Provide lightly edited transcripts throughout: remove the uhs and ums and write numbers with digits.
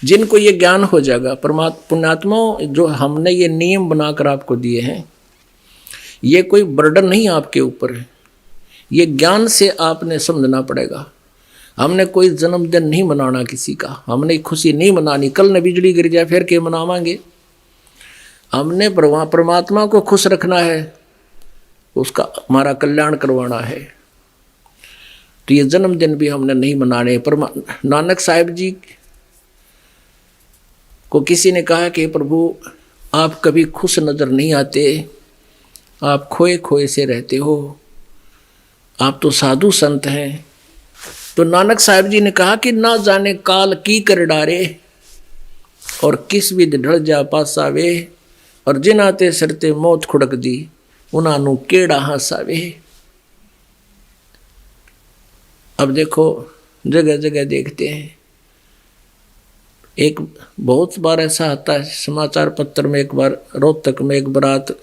जिनको ये ज्ञान हो जाएगा, पुण्यात्माओं जो हमने ये नियम बनाकर आपको दिए हैं, ये कोई बर्डन नहीं आपके ऊपर है, ये ज्ञान से आपने समझना पड़ेगा। हमने कोई जन्मदिन नहीं मनाना किसी का, हमने खुशी नहीं मनानी, कल न बिजली गिर जाए फिर के मनावांगे। हमने परमात्मा को खुश रखना है, उसका हमारा कल्याण करवाना है, तो ये जन्मदिन भी हमने नहीं मनाने। पर नानक साहिब जी को किसी ने कहा कि प्रभु आप कभी खुश नजर नहीं आते, आप खोए खोए से रहते हो, आप तो साधु संत हैं। तो नानक साहिब जी ने कहा कि ना जाने काल की कर डारे, और किस विध ढल जा पासावे, और जिन आते सरते मौत खुड़क दी, उन्होंने केड़ा हासावे। अब देखो जगह जगह देखते हैं, एक बहुत बार ऐसा आता है समाचार पत्र में, एक बार रोहतक में एक बारात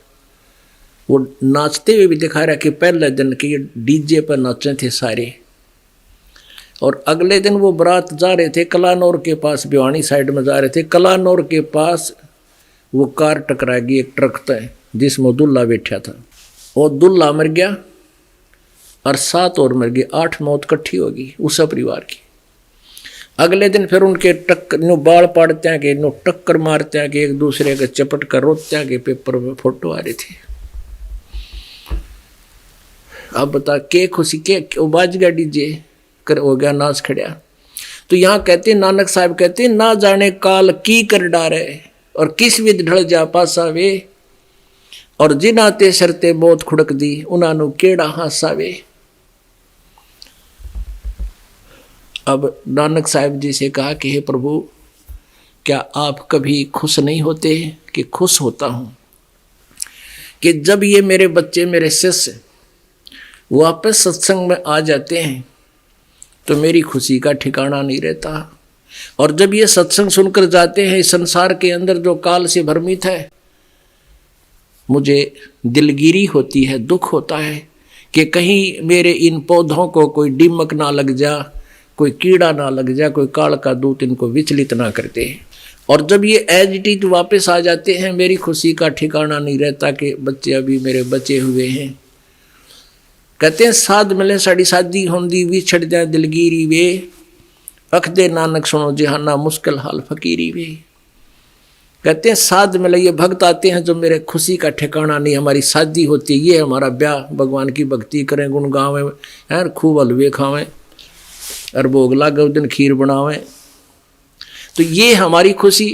वो नाचते हुए भी दिखा रहा कि पहले दिन के ये डीजे पर नाचे थे सारे, और अगले दिन वो बारात जा रहे थे कलानौर के पास, भिवानी साइड में जा रहे थे। कलानौर के पास वो कार टकरा गई एक ट्रक तय, जिसमें दूल्हा बैठा था, और दूल्हा मर गया और 7 और मर गए, 8 मौत इकट्ठी होगी उस परिवार की। अगले दिन फिर उनके नो बाल पाड़ते हैं कि नो टक्कर मारते हैं कि एक दूसरे के चपट कर रोते हैं कि पेपर में फोटो आ रही थी। अब बता के खुशी के बाज गया डीजे कर, हो गया नाच खड़िया। तो यहाँ कहते नानक साहब कहते ना जाने काल की कर डारे, और किस विध ढल जा पासावे, और जिन आते शरते बहुत खुड़क दी, उन्होंने केड़ा हासावे। अब नानक साहिब जी से कहा कि हे प्रभु क्या आप कभी खुश नहीं होते? कि खुश होता हूँ कि जब ये मेरे बच्चे मेरे शिष्य वापस सत्संग में आ जाते हैं तो मेरी खुशी का ठिकाना नहीं रहता, और जब ये सत्संग सुनकर जाते हैं इस संसार के अंदर जो काल से भ्रमित है, मुझे दिलगिरी होती है, दुख होता है कि कहीं मेरे इन पौधों को कोई दीमक ना लग जा, कोई कीड़ा ना लग जा, कोई काल का दूत इनको विचलित ना कर दे। और जब ये एज इट इज वापस आ जाते हैं, मेरी खुशी का ठिकाना नहीं रहता कि बच्चे अभी मेरे बचे हुए हैं। कहते हैं साध मिले साड़ी शादी होंदी, विछड़ जाए दिलगिरी वे, अख दे नानक सुनो जहाना मुश्किल हाल फकीरी वे। कहते हैं साध मिले, ये भक्त आते हैं जो मेरे खुशी का ठिकाना नहीं, हमारी शादी होती है, ये हमारा ब्याह, भगवान की भक्ति करें, गुण गावें, हैं खूब हलवे खावें और भोग लागे उस दिन खीर बनावें, तो ये हमारी खुशी